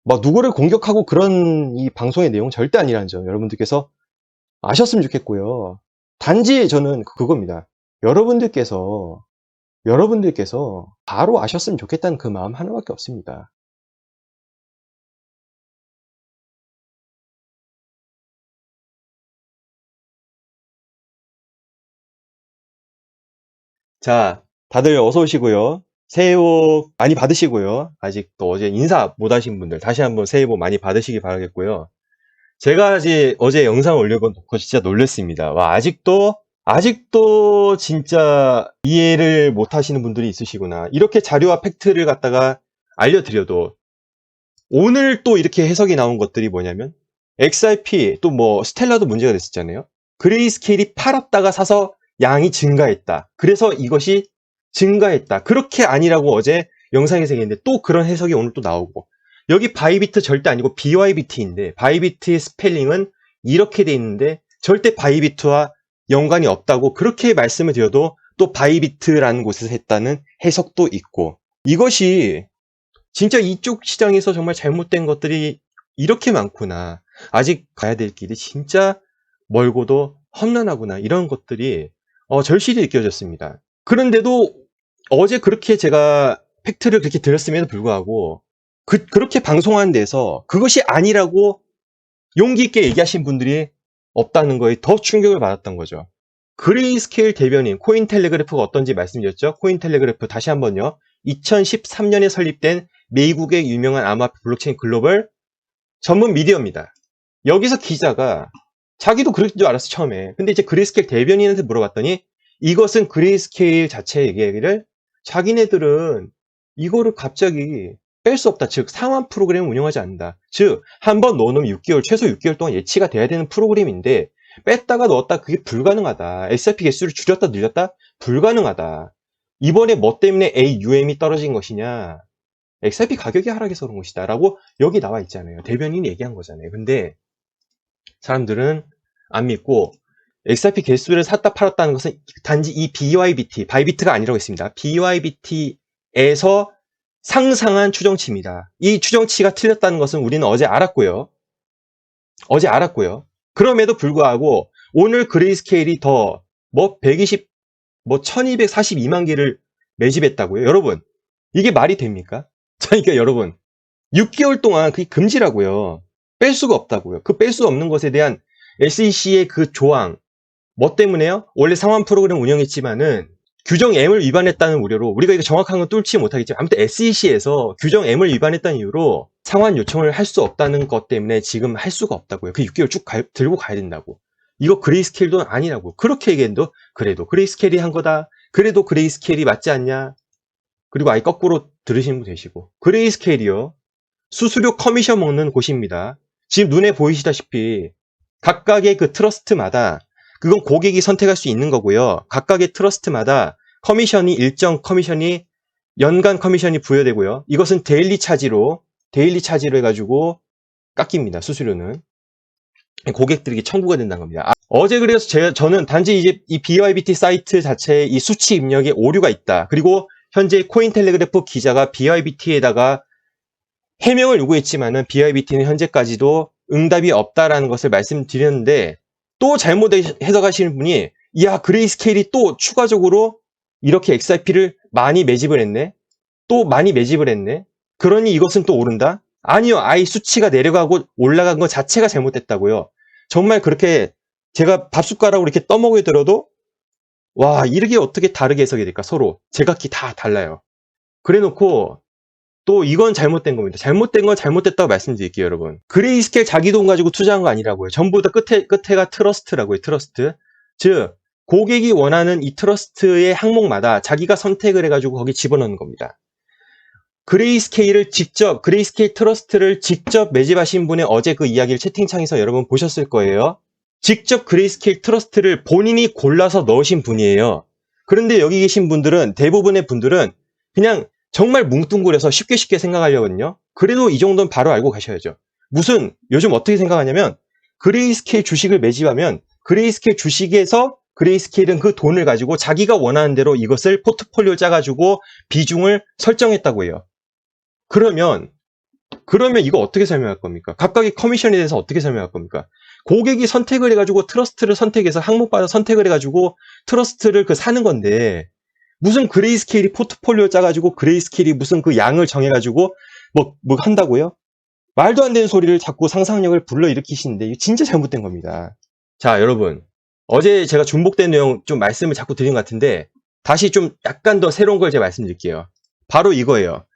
막 누구를 공격하고 그런 이 방송의 내용 절대 아니라는 점 여러분들께서 아셨으면 좋겠고요. 단지 저는 그겁니다. 여러분들께서 바로 아셨으면 좋겠다는 그 마음 하나밖에 없습니다. 자, 다들 어서 오시고요. 새해 복 많이 받으시고요. 아직 또 어제 인사 못 하신 분들 다시 한번 새해 복 많이 받으시기 바라겠고요. 제가 어제 영상 올려놓고 진짜 놀랐습니다. 와, 아직도 진짜 이해를 못 하시는 분들이 있으시구나. 이렇게 자료와 팩트를 갖다가 알려드려도 오늘 또 이렇게 해석이 나온 것들이 뭐냐면 XRP 또 뭐 스텔라도 문제가 됐었잖아요. 그레이스케일이 팔았다가 사서 양이 증가했다. 그래서 이것이 증가했다. 그렇게 아니라고 어제 영상에서 얘기했는데 또 그런 해석이 오늘 또 나오고 여기 바이비트 절대 아니고 BYBT인데 바이비트의 스펠링은 이렇게 돼 있는데 절대 바이비트와 연관이 없다고 그렇게 말씀을 드려도 또 바이비트라는 곳에서 했다는 해석도 있고 이것이 진짜 이쪽 시장에서 정말 잘못된 것들이 이렇게 많구나. 아직 가야 될 길이 진짜 멀고도 험난하구나. 이런 것들이 절실히 느껴졌습니다. 그런데도 어제 그렇게 제가 팩트를 그렇게 드렸음에도 불구하고 그렇게 방송하는 데서 그것이 아니라고 용기 있게 얘기하신 분들이 없다는 거에 더 충격을 받았던 거죠. 그레이스케일 대변인 코인텔레그래프가 어떤지 말씀드렸죠. 코인텔레그래프 다시 한번요. 2013년에 설립된 미국의 유명한 암호화폐 블록체인 글로벌 전문 미디어입니다. 여기서 기자가 자기도 그럴 줄 알았어 처음에. 근데 이제 그레이스케일 대변인한테 물어봤더니 이것은 그레이스케일 자체의 얘기를 자기네들은 이거를 갑자기 뺄 수 없다. 즉 상환 프로그램을 운영하지 않는다. 즉 한 번 넣어놓으면 6개월 최소 6개월 동안 예치가 돼야 되는 프로그램인데 뺐다가 넣었다 그게 불가능하다. XRP 개수를 줄였다 늘렸다 불가능하다. 이번에 뭐 때문에 AUM이 떨어진 것이냐 XRP 가격이 하락해서 그런 것이다 라고 여기 나와 있잖아요. 대변인이 얘기한 거잖아요. 근데 사람들은 안 믿고 XRP 개수를 샀다 팔았다는 것은 단지 이 BYBT, 바이비트가 아니라고 했습니다. BYBT에서 상상한 추정치입니다. 이 추정치가 틀렸다는 것은 우리는 어제 알았고요. 그럼에도 불구하고 오늘 그레이스케일이 더 1242만 개를 매집했다고요. 여러분, 이게 말이 됩니까? 그러니까 여러분, 6개월 동안 그게 금지라고요. 뺄 수가 없다고요. 그 뺄 수 없는 것에 대한 SEC의 그 조항, 뭐 때문에요? 원래 상환 프로그램 운영했지만은 규정 M을 위반했다는 우려로 우리가 이거 정확한 건 뚫지 못하겠지만 아무튼 SEC에서 규정 M을 위반했다는 이유로 상환 요청을 할 수 없다는 것 때문에 지금 할 수가 없다고요. 그 6개월 쭉 들고 가야 된다고. 이거 그레이스케일도 아니라고. 그렇게 얘기했는데 그래도 그레이스케일이 한 거다. 그래도 그레이스케일이 맞지 않냐. 그리고 아예 거꾸로 들으시는 분 계시고. 그레이스케일이요. 수수료 커미션 먹는 곳입니다. 지금 눈에 보이시다시피 각각의 그 트러스트마다 그건 고객이 선택할 수 있는 거고요. 각각의 트러스트마다 일정 커미션이 연간 커미션이 부여되고요. 이것은 데일리 차지로 해가지고 깎입니다. 수수료는. 고객들에게 청구가 된다는 겁니다. 어제 그래서 저는 단지 이제 이 BYBT 사이트 자체에 이 수치 입력에 오류가 있다. 그리고 현재 코인텔레그래프 기자가 BYBT에다가 해명을 요구했지만은 BYBT는 현재까지도 응답이 없다라는 것을 말씀드렸는데 또 잘못 해석하시는 분이 야 그레이스케일이 또 추가적으로 이렇게 XRP를 많이 매집을 했네. 또 많이 매집을 했네. 그러니 이것은 또 오른다? 아니요. 아예 수치가 내려가고 올라간 것 자체가 잘못됐다고요. 정말 그렇게 제가 밥숟가락으로 이렇게 떠먹여 들어도 와 이렇게 어떻게 다르게 해석이 될까 서로 제각기 다 달라요. 그래놓고 또 이건 잘못된 겁니다. 잘못된 건 잘못됐다고 말씀드릴게요, 여러분. 그레이스케일 자기 돈 가지고 투자한 거 아니라고요. 전부 다 끝에가 트러스트라고요, 트러스트. 즉, 고객이 원하는 이 트러스트의 항목마다 자기가 선택을 해가지고 거기 집어넣는 겁니다. 그레이스케일 트러스트를 직접 매집하신 분의 어제 그 이야기를 채팅창에서 여러분 보셨을 거예요. 직접 그레이스케일 트러스트를 본인이 골라서 넣으신 분이에요. 그런데 여기 계신 분들은, 대부분의 분들은 그냥 정말 뭉뚱그려서 쉽게 생각하려거든요. 그래도 이 정도는 바로 알고 가셔야죠. 요즘 어떻게 생각하냐면, 그레이스케일 주식을 매집하면, 그레이스케일 주식에서 그레이스케일은 그 돈을 가지고 자기가 원하는 대로 이것을 포트폴리오 짜가지고 비중을 설정했다고 해요. 그러면, 그러면 이거 어떻게 설명할 겁니까? 각각의 커미션에 대해서 어떻게 설명할 겁니까? 고객이 선택을 해가지고 트러스트를 선택해서 항목받아 선택을 해가지고 트러스트를 그 사는 건데 무슨 그레이스케일이 포트폴리오 짜가지고 그레이스케일이 무슨 그 양을 정해가지고 뭐 한다고요? 말도 안 되는 소리를 자꾸 상상력을 불러일으키시는데 이거 진짜 잘못된 겁니다. 자, 여러분. 어제 제가 중복된 내용 좀 말씀을 자꾸 드린 것 같은데 다시 좀 약간 더 새로운 걸 제가 말씀드릴게요. 바로 이거예요.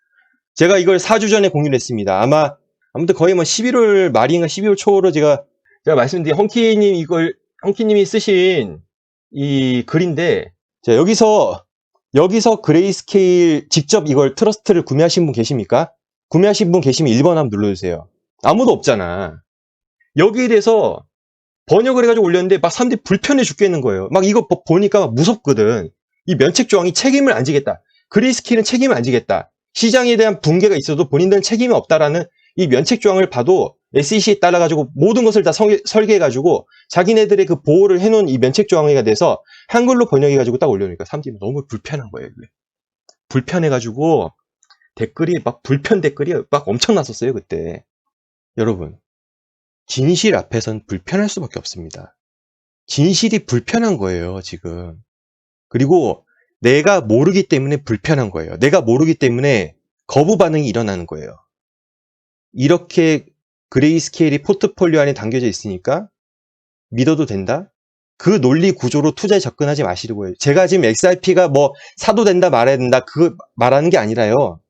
제가 이걸 4주 전에 공유를 했습니다. 아무튼 거의 뭐 11월 말인가 12월 초로 제가 말씀드린 헝키님이 쓰신 이 글인데 자, 여기서 그레이스케일 직접 이걸 트러스트를 구매하신 분 계십니까? 구매하신 분 계시면 1번 한번 눌러주세요. 아무도 없잖아. 여기에 대해서 번역을 해가지고 올렸는데 막 사람들이 불편해 죽겠는 거예요. 막 이거 보니까 막 무섭거든. 이 면책 조항이 책임을 안 지겠다. 그레이스케일은 책임을 안 지겠다. 시장에 대한 붕괴가 있어도 본인들은 책임이 없다라는 이 면책 조항을 봐도 SEC에 따라가지고 모든 것을 다 설계해가지고 자기네들의 그 보호를 해놓은 이 면책 조항에 대해서 한글로 번역해가지고 딱 올려놓으니까 사람들이 너무 불편한 거예요. 불편해가지고 불편 댓글이 막 엄청 났었어요, 그때. 여러분, 진실 앞에선 불편할 수밖에 없습니다. 진실이 불편한 거예요, 지금. 그리고 내가 모르기 때문에 불편한 거예요. 내가 모르기 때문에 거부 반응이 일어나는 거예요. 이렇게 그레이스케일이 포트폴리오 안에 담겨져 있으니까 믿어도 된다? 그 논리 구조로 투자에 접근하지 마시려고요. 제가 지금 XRP가 뭐 사도 된다 말아야 된다 그거 말하는 게 아니라요.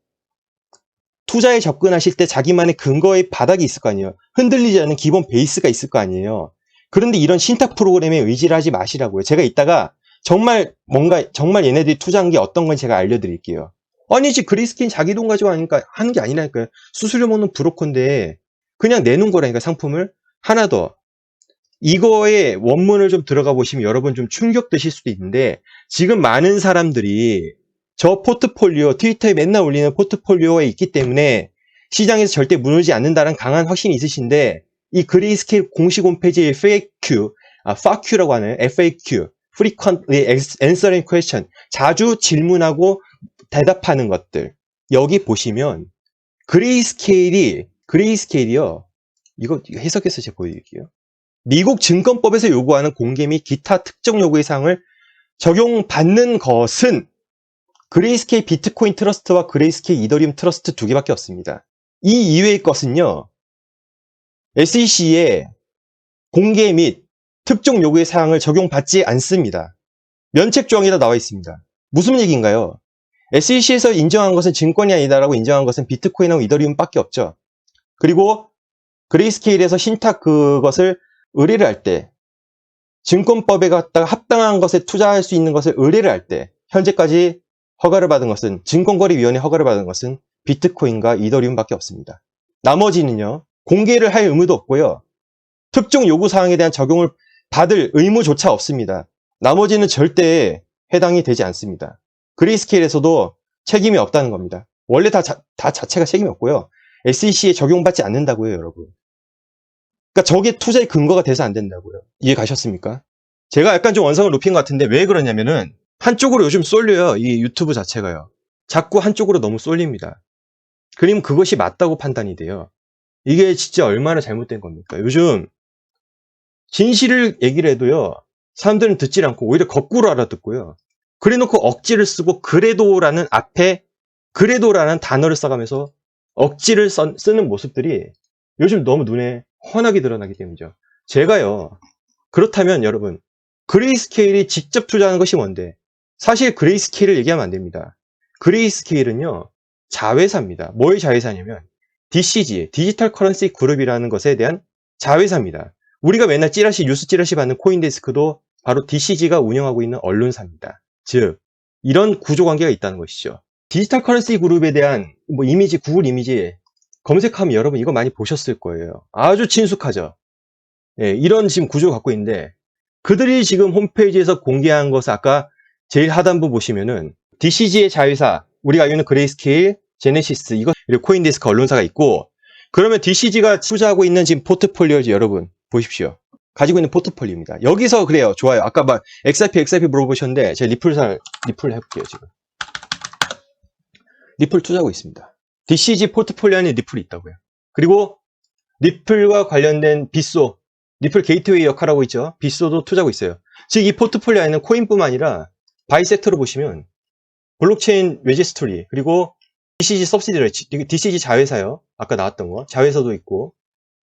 투자에 접근하실 때 자기만의 근거의 바닥이 있을 거 아니에요. 흔들리지 않는 기본 베이스가 있을 거 아니에요. 그런데 이런 신탁 프로그램에 의지를 하지 마시라고요. 제가 이따가 정말 얘네들이 투자한 게 어떤 건지 제가 알려드릴게요. 아니지, 그레이스케일 자기 돈 가지고 하는 게 아니라니까요. 수수료 먹는 브로커인데 그냥 내놓은 거라니까, 상품을. 하나 더. 이거의 원문을 좀 들어가 보시면 여러분 좀 충격 드실 수도 있는데, 지금 많은 사람들이 저 포트폴리오, 트위터에 맨날 올리는 포트폴리오에 있기 때문에 시장에서 절대 무너지지 않는다는 강한 확신이 있으신데, 이 그레이스케일 공식 홈페이지의 FAQ라고 하는 FAQ, Frequently Answering Question, 자주 질문하고 대답하는 것들. 여기 보시면 그레이스케일이요. 이거 해석해서 제가 보여드릴게요. 미국 증권법에서 요구하는 공개 및 기타 특정 요구의 사항을 적용받는 것은 그레이스케일 비트코인 트러스트와 그레이스케일 이더리움 트러스트 두 개밖에 없습니다. 이 이외의 것은요, SEC의 공개 및 특정 요구의 사항을 적용받지 않습니다. 면책 조항이 다 나와 있습니다. 무슨 얘기인가요? SEC에서 인정한 것은 증권이 아니다라고 인정한 것은 비트코인하고 이더리움밖에 없죠. 그리고 그레이스케일에서 신탁 그것을 의뢰를 할 때, 증권법에 갖다가 합당한 것에 투자할 수 있는 것을 의뢰를 할 때, 현재까지 허가를 받은 것은, 증권거래위원회 허가를 받은 것은 비트코인과 이더리움밖에 없습니다. 나머지는요, 공개를 할 의무도 없고요, 특정 요구사항에 대한 적용을 받을 의무조차 없습니다. 나머지는 절대 해당이 되지 않습니다. 그레이스케일에서도 책임이 없다는 겁니다. 원래 다 자체가 책임이 없고요, SEC에 적용받지 않는다고요, 여러분. 그러니까 저게 투자의 근거가 돼서 안 된다고요. 이해 가셨습니까? 제가 약간 좀 원성을 높인 것 같은데 왜 그러냐면은 한쪽으로 요즘 쏠려요. 이 유튜브 자체가요. 자꾸 한쪽으로 너무 쏠립니다. 그럼 그것이 맞다고 판단이 돼요. 이게 진짜 얼마나 잘못된 겁니까? 요즘 진실을 얘기를 해도요, 사람들은 듣질 않고 오히려 거꾸로 알아듣고요. 그래놓고 억지를 쓰고 그래도라는 앞에 그래도라는 단어를 써가면서 억지를 쓰는 모습들이 요즘 너무 눈에 훤하게 드러나기 때문이죠. 제가요, 그렇다면 여러분, 그레이스케일이 직접 투자하는 것이 뭔데? 사실 그레이스케일을 얘기하면 안 됩니다. 그레이스케일은요, 자회사입니다. 뭐의 자회사냐면 DCG, 디지털 커런시 그룹이라는 것에 대한 자회사입니다. 우리가 맨날 뉴스 찌라시 받는 코인데스크도 바로 DCG가 운영하고 있는 언론사입니다. 즉, 이런 구조관계가 있다는 것이죠. 디지털 커런시 그룹에 대한 이미지, 구글 이미지 검색하면 여러분 이거 많이 보셨을 거예요. 아주 친숙하죠. 예, 이런 지금 구조를 갖고 있는데, 그들이 지금 홈페이지에서 공개한 것을 아까 제일 하단부 보시면은 DCG의 자회사, 우리가 알고 있는 그레이스케일, 제네시스, 그리고 코인데스크 언론사가 있고, 그러면 DCG가 투자하고 있는 지금 포트폴리오지, 여러분 보십시오. 가지고 있는 포트폴리오입니다. 여기서 그래요. 좋아요. 아까 막 XRP 물어보셨는데 제가 리플 해볼게요. 지금 리플 투자하고 있습니다. DCG 포트폴리오 안에 리플이 있다고요. 그리고 리플과 관련된 빗소, 리플 게이트웨이 역할하고 있죠. 빗소도 투자하고 있어요. 즉 이 포트폴리오 안에는 코인뿐만 아니라 바이 섹터로 보시면 블록체인 레지스트리, 그리고 DCG 서브시디어리, DCG 자회사요. 아까 나왔던 거 자회사도 있고,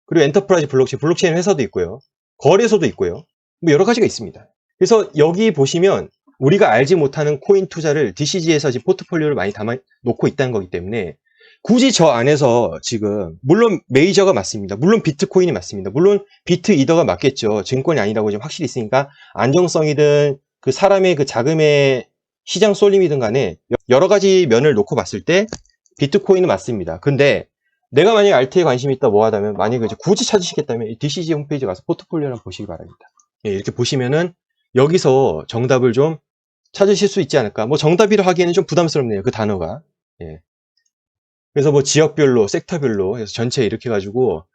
그리고 엔터프라이즈 블록체인 회사도 있고요. 거래소도 있고요. 뭐 여러 가지가 있습니다. 그래서 여기 보시면 우리가 알지 못하는 코인 투자를 DCG에서 지금 포트폴리오를 많이 담아 놓고 있다는 거기 때문에 굳이 저 안에서 지금 물론 메이저가 맞습니다. 물론 비트코인이 맞습니다. 물론 비트 이더가 맞겠죠. 증권이 아니라고 지금 확실히 있으니까 안정성이든 그 사람의 그 자금의 시장 쏠림이든 간에 여러 가지 면을 놓고 봤을 때 비트코인은 맞습니다. 근데 내가 만약에 알트에 관심이 있다 뭐 하다면 만약에 이제 굳이 찾으시겠다면 이 DCG 홈페이지 가서 포트폴리오를 보시기 바랍니다. 예, 이렇게 보시면은 여기서 정답을 좀 찾으실 수 있지 않을까. 뭐 정답이라 하기에는 좀 부담스럽네요. 그 단어가. 예. 그래서 뭐 지역별로, 섹터별로 해서 전체 이렇게 가지고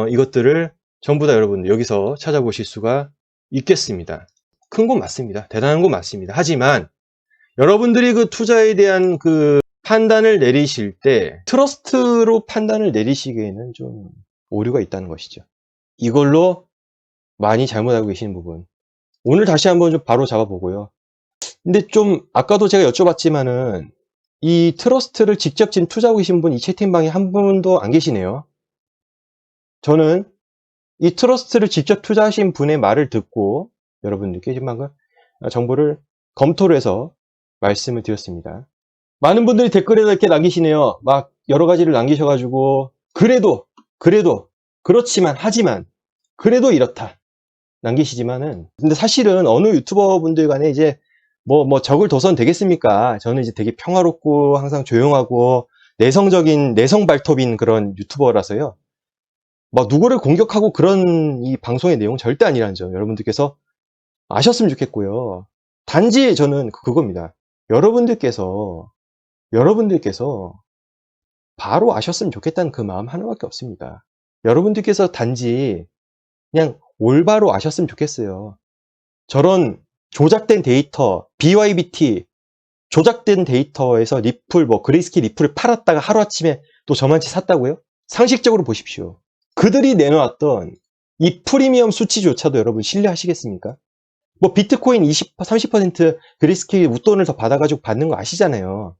이것들을 전부 다 여러분 여기서 찾아보실 수가 있겠습니다. 큰 건 맞습니다. 대단한 건 맞습니다. 하지만 여러분들이 그 투자에 대한 그 판단을 내리실 때 트러스트로 판단을 내리시기에는 좀 오류가 있다는 것이죠. 이걸로 많이 잘못하고 계시는 부분. 오늘 다시 한번 좀 바로 잡아보고요. 근데 좀 아까도 제가 여쭤봤지만은 이 트러스트를 직접 지금 투자하고 계신 분 이 채팅방에 한 분도 안 계시네요. 저는 이 트러스트를 직접 투자하신 분의 말을 듣고 여러분들께 정보를 검토를 해서 말씀을 드렸습니다. 많은 분들이 댓글에다 이렇게 남기시네요. 막 여러 가지를 남기셔가지고 그래도 그렇지만 하지만 그래도 이렇다 남기시지만은 근데 사실은 어느 유튜버 분들 간에 이제 뭐 적을 둬선 되겠습니까? 저는 이제 되게 평화롭고 항상 조용하고 내성 발톱인 그런 유튜버라서요. 막 누구를 공격하고 그런 이 방송의 내용 절대 아니라는 점 여러분들께서 아셨으면 좋겠고요. 단지 저는 그겁니다. 여러분들께서 바로 아셨으면 좋겠다는 그 마음 하나밖에 없습니다. 여러분들께서 단지 그냥 올바로 아셨으면 좋겠어요. 저런 조작된 데이터, BYBT, 조작된 데이터에서 리플, 그레이스케일 리플을 팔았다가 하루아침에 또 저만치 샀다고요? 상식적으로 보십시오. 그들이 내놓았던 이 프리미엄 수치조차도 여러분 신뢰하시겠습니까? 비트코인 20, 30% 그레이스케일 웃돈을 더 받아가지고 받는 거 아시잖아요.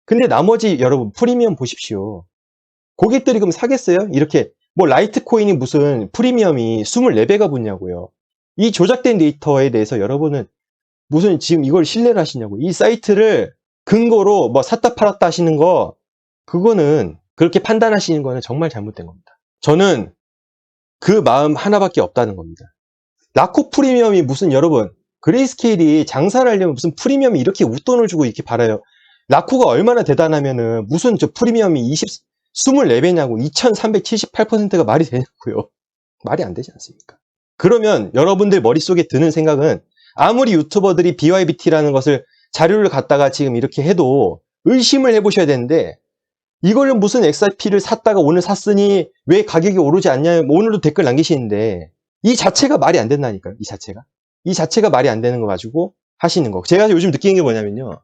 근데 나머지 여러분 프리미엄 보십시오. 고객들이 그럼 사겠어요? 이렇게 라이트코인이 무슨 프리미엄이 24배가 붙냐고요. 이 조작된 데이터에 대해서 여러분은 무슨 지금 이걸 신뢰를 하시냐고. 이 사이트를 근거로 샀다 팔았다 하시는 거 그거는 그렇게 판단하시는 거는 정말 잘못된 겁니다. 저는 그 마음 하나밖에 없다는 겁니다. 라코 프리미엄이 무슨 여러분 그레이스케일이 장사를 하려면 무슨 프리미엄이 이렇게 웃돈을 주고 이렇게 팔아요. 라코가 얼마나 대단하면은 무슨 저 프리미엄이 24배냐고 2378%가 말이 되냐고요. 말이 안 되지 않습니까? 그러면 여러분들 머릿속에 드는 생각은 아무리 유튜버들이 BYBT라는 것을 자료를 갖다가 지금 이렇게 해도 의심을 해보셔야 되는데 이걸 무슨 XRP를 샀다가 오늘 샀으니 왜 가격이 오르지 않냐 오늘도 댓글 남기시는데 이 자체가 말이 안 된다니까요. 이 자체가 말이 안 되는 거 가지고 하시는 거. 제가 요즘 느끼는 게 뭐냐면요.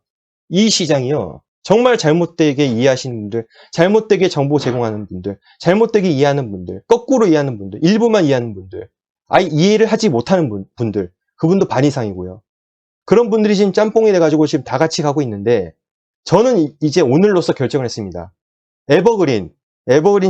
이 시장이요. 정말 잘못되게 이해하시는 분들, 잘못되게 정보 제공하는 분들, 잘못되게 이해하는 분들, 거꾸로 이해하는 분들, 일부만 이해하는 분들, 아예 이해를 하지 못하는 분들, 그분도 반 이상이고요. 그런 분들이 지금 짬뽕이 돼가지고 지금 다 같이 가고 있는데, 저는 이제 오늘로써 결정을 했습니다. 에버그린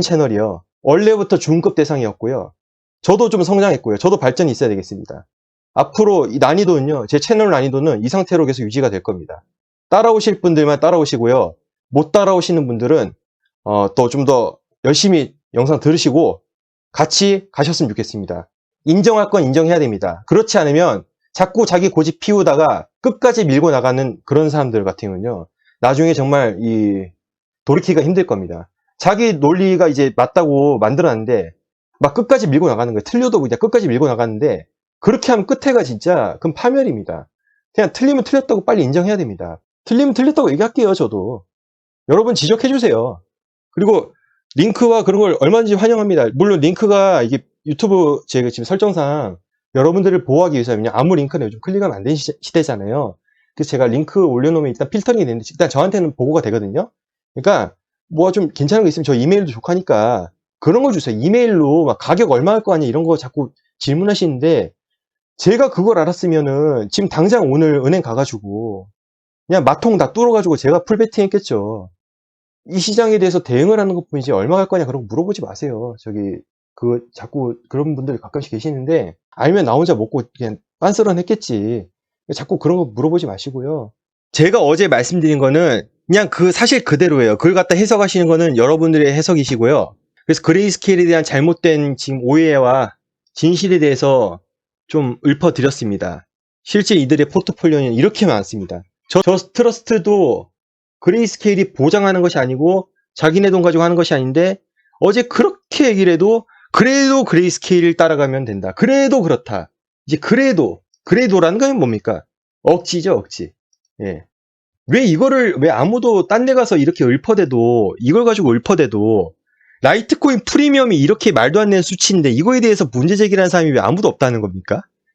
채널이요. 원래부터 중급 대상이었고요. 저도 좀 성장했고요. 저도 발전이 있어야 되겠습니다. 앞으로 이 난이도는요, 제 채널 난이도는 이 상태로 계속 유지가 될 겁니다. 따라오실 분들만 따라오시고요. 못 따라오시는 분들은 또 좀 더 열심히 영상 들으시고 같이 가셨으면 좋겠습니다. 인정할 건 인정해야 됩니다. 그렇지 않으면 자꾸 자기 고집 피우다가 끝까지 밀고 나가는 그런 사람들 같은 경우는요. 나중에 정말 돌이키기가 힘들 겁니다. 자기 논리가 이제 맞다고 만들어놨는데 막 끝까지 밀고 나가는 거예요. 틀려도 그냥 끝까지 밀고 나가는데 그렇게 하면 끝에가 진짜 그건 파멸입니다. 그냥 틀리면 틀렸다고 빨리 인정해야 됩니다. 틀리면 틀렸다고 얘기할게요, 저도. 여러분 지적해주세요. 그리고 링크와 그런 걸 얼마든지 환영합니다. 물론 링크가 이게 유튜브 제가 지금 설정상 여러분들을 보호하기 위해서는요. 아무 링크는 요즘 클릭하면 안 되는 시대잖아요. 그래서 제가 링크 올려놓으면 일단 필터링이 되는데 일단 저한테는 보고가 되거든요. 그러니까 뭐가 좀 괜찮은 거 있으면 저 이메일도 족하니까 그런 걸 주세요. 이메일로 막 가격 얼마 할 거 아니야 이런 거 자꾸 질문하시는데 제가 그걸 알았으면은 지금 당장 오늘 은행 가가지고 그냥 마통 다 뚫어가지고 제가 풀베팅 했겠죠. 이 시장에 대해서 대응을 하는 것뿐이지 얼마 갈 거냐 그런 거 물어보지 마세요. 저기 자꾸 그런 분들 가끔씩 계시는데 알면 나 혼자 먹고 그냥 빤스런 했겠지. 자꾸 그런 거 물어보지 마시고요. 제가 어제 말씀드린 거는 그냥 그 사실 그대로예요. 그걸 갖다 해석하시는 거는 여러분들의 해석이시고요. 그래서 그레이스케일에 대한 잘못된 지금 오해와 진실에 대해서 좀 읊어드렸습니다. 실제 이들의 포트폴리오는 이렇게 많습니다. 저 트러스트도 그레이스케일이 보장하는 것이 아니고 자기네 돈 가지고 하는 것이 아닌데 어제 그렇게 얘기를 해도 그래도 그레이스케일을 따라가면 된다. 그래도 그렇다. 이제 그래도라는 건 뭡니까? 억지죠, 억지. 예. 왜 아무도 딴 데 가서 이렇게 읊어대도 이걸 가지고 읊어대도 라이트코인 프리미엄이 이렇게 말도 안 되는 수치인데 이거에 대해서 문제 제기하는 사람이 왜 아무도 없다는 겁니까?